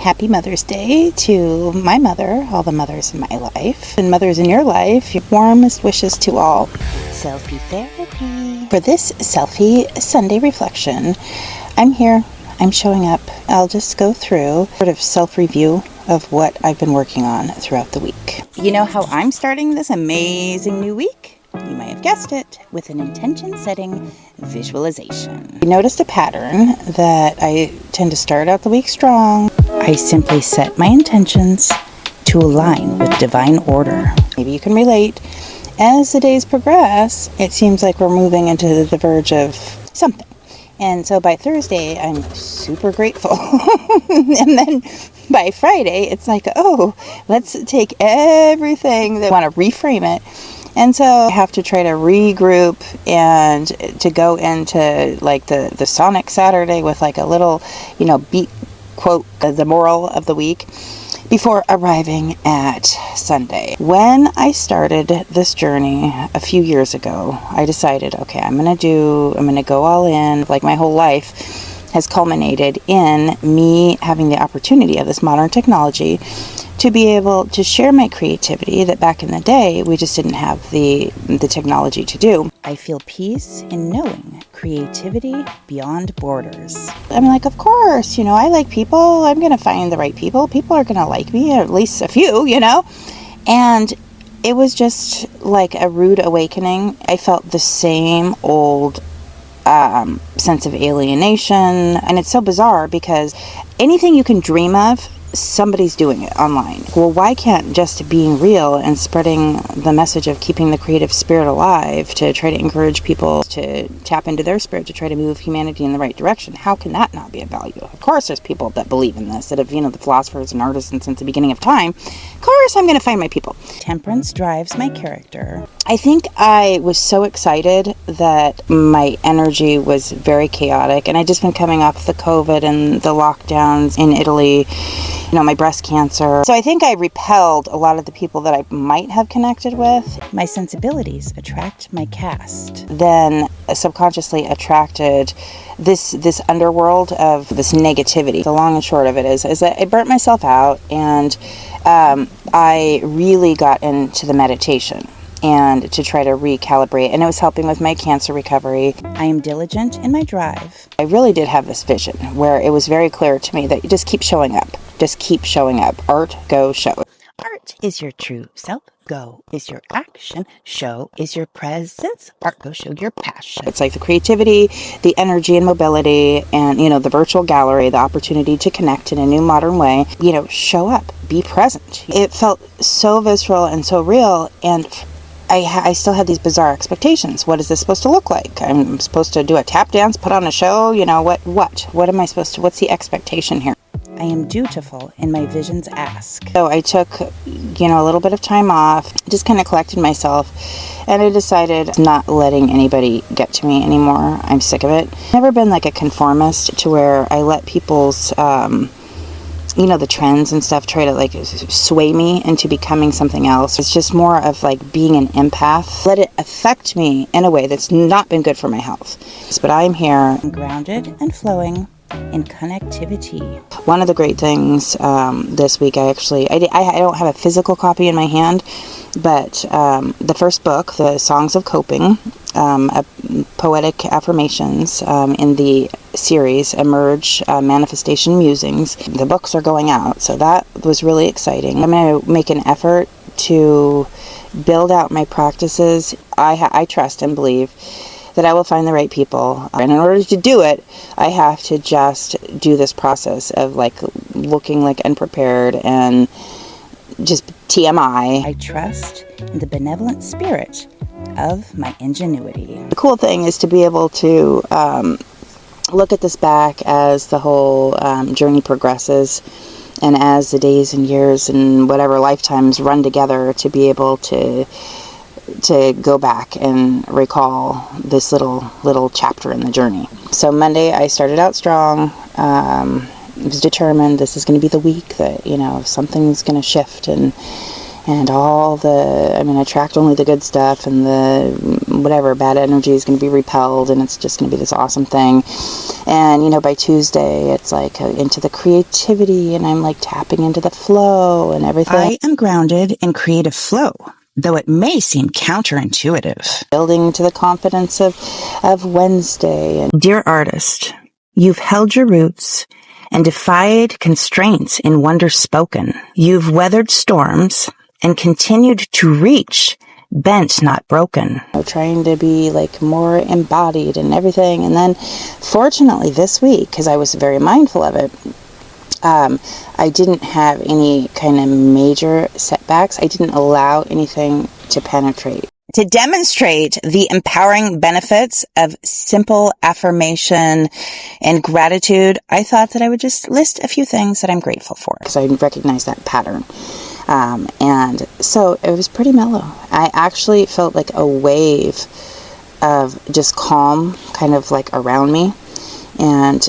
happy Mother's Day to my mother, all the mothers in my life, and mothers in your life. Your warmest wishes to all. Selfie therapy. For this Selfie Sunday reflection, I'm here. I'm showing up. I'll just go through sort of self-review of what I've been working on throughout the week. You know how I'm starting this amazing new week? You might have guessed it, with an intention-setting visualization. You noticed a pattern that I tend to start out the week strong. I simply set my intentions to align with divine order. Maybe you can relate. As the days progress, it seems like we're moving into the verge of something. And so by Thursday, I'm super grateful. And then by Friday, it's like, oh, let's take everything that I want to reframe it. And so I have to try to regroup and to go into like the Sonic Saturday with like a little, beat quote, the moral of the week before arriving at Sunday. When I started this journey a few years ago, I decided, okay, I'm going to go all in. Like my whole life has culminated in me having the opportunity of this modern technology to be able to share my creativity that back in the day we just didn't have the technology to do. I feel peace in knowing creativity beyond borders. I'm like, of course, I like people. I'm going to find the right people. People are going to like me, at least a few, And it was just like a rude awakening. I felt the same old sense of alienation. And it's so bizarre because anything you can dream of, somebody's doing it online. Well, why can't just being real and spreading the message of keeping the creative spirit alive to try to encourage people to tap into their spirit to try to move humanity in the right direction? How can that not be a value? Of course there's people that believe in this, that have, the philosophers and artists since the beginning of time. Of course I'm going to find my people. Temperance drives my character. I think I was so excited that my energy was very chaotic, and I'd just been coming off the COVID and the lockdowns in Italy, my breast cancer. So I think I repelled a lot of the people that I might have connected with. My sensibilities attract my cast. Then subconsciously attracted this underworld of this negativity. The long and short of it is that I burnt myself out, and I really got into the meditation and to try to recalibrate, and it was helping with my cancer recovery. I am diligent in my drive. I really did have this vision where it was very clear to me that you just keep showing up. Just keep showing up. Art, go, show. Art is your true self. Go is your action. Show is your presence. Art, go, show your passion. It's like the creativity, the energy and mobility, and, the virtual gallery, the opportunity to connect in a new modern way. Show up. Be present. It felt so visceral and so real, and I still had these bizarre expectations. What is this supposed to look like? I'm supposed to do a tap dance, put on a show? What am I supposed to, what's the expectation here? I am dutiful in my vision's ask. So I took, a little bit of time off, just kind of collected myself, and I decided not letting anybody get to me anymore. I'm sick of it. Never been like a conformist to where I let people's, the trends and stuff try to sway me into becoming something else. It's just more of being an empath. Let it affect me in a way that's not been good for my health. But I'm here, grounded and flowing in connectivity. One of the great things this week, I don't have a physical copy in my hand, but the first book, The Songs of Coping, Poetic Affirmations, in the series Emerge Manifestation Musings. The books are going out, so that was really exciting. I'm going to make an effort to build out my practices. I trust and believe that I will find the right people. And in order to do it, I have to just do this process of looking unprepared and just TMI. I trust in the benevolent spirit of my ingenuity. The cool thing is to be able to look at this back as the whole journey progresses, and as the days and years and whatever lifetimes run together, to be able to go back and recall this little chapter in the journey. So Monday I started out strong. I was determined this is going to be the week that something's going to shift, and and attract only the good stuff, and the whatever bad energy is going to be repelled, and it's just going to be this awesome thing. And by Tuesday it's like into the creativity, and I'm like tapping into the flow and everything. I am grounded in creative flow, though it may seem counterintuitive. Building to the confidence of Wednesday. And dear artist, you've held your roots and defied constraints in wonder spoken. You've weathered storms and continued to reach, bent, not broken. Trying to be like more embodied and everything. And then fortunately this week, because I was very mindful of it, I didn't have any kind of major setbacks. I didn't allow anything to penetrate. To demonstrate the empowering benefits of simple affirmation and gratitude, I thought that I would just list a few things that I'm grateful for, because I recognize that pattern. And so it was pretty mellow. I actually felt like a wave of just calm kind of like around me. And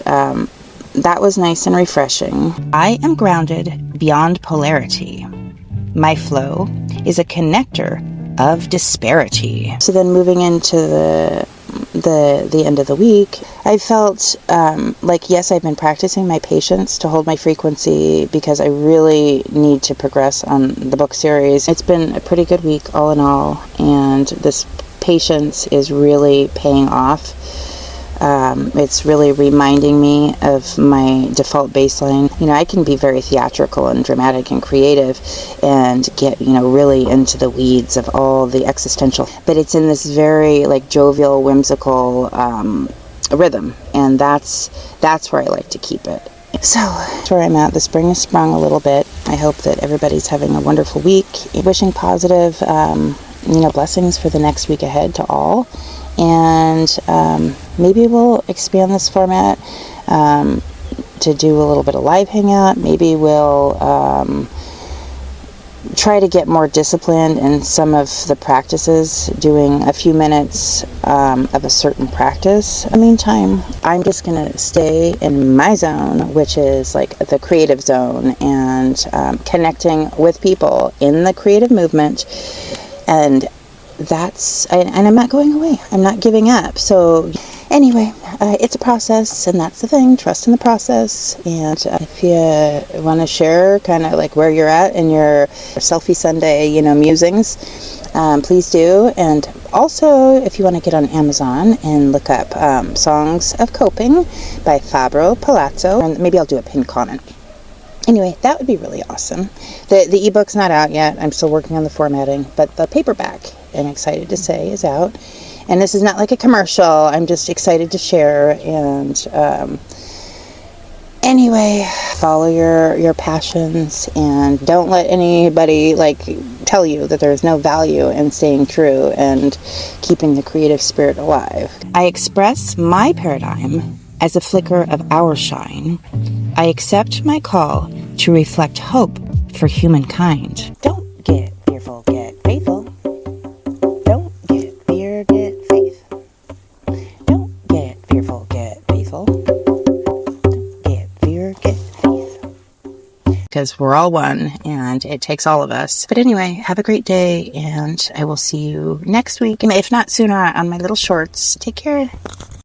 that was nice and refreshing. I am grounded beyond polarity. My flow is a connector of disparity. So then moving into the end of the week, I felt like, yes, I've been practicing my patience to hold my frequency, because I really need to progress on the book series. It's been a pretty good week all in all, and this patience is really paying off. It's really reminding me of my default baseline. I can be very theatrical and dramatic and creative and get, really into the weeds of all the existential, but it's in this very like jovial, whimsical rhythm, and that's where I like to keep it. So that's where I'm at. The spring has sprung a little bit. I hope that everybody's having a wonderful week. Wishing positive, blessings for the next week ahead to all. And maybe we'll expand this format to do a little bit of live hangout. Maybe we'll try to get more disciplined in some of the practices, doing a few minutes of a certain practice. In the meantime, I'm just going to stay in my zone, which is like the creative zone, and connecting with people in the creative movement. And I'm not going away. I'm not giving up. So anyway, it's a process, and that's the thing. Trust in the process. And if you want to share kind of like where you're at in your Selfie Sunday, musings, please do. And also, if you want to get on Amazon and look up Songs of Coping by Fabro Palazzo, and maybe I'll do a pin comment. Anyway, that would be really awesome. The ebook's not out yet. I'm still working on the formatting, but the paperback, I'm excited to say, is out. And this is not like a commercial. I'm just excited to share. And anyway, follow your passions, and don't let anybody tell you that there's no value in staying true and keeping the creative spirit alive. I express my paradigm as a flicker of our shine. I accept my call to reflect hope for humankind. Don't get fearful, get faithful. Don't get fear, get faith. Don't get fearful, get faithful. Don't get fear, get faith. Because we're all one, and it takes all of us. But anyway, have a great day, and I will see you next week, if not sooner, on my little shorts. Take care.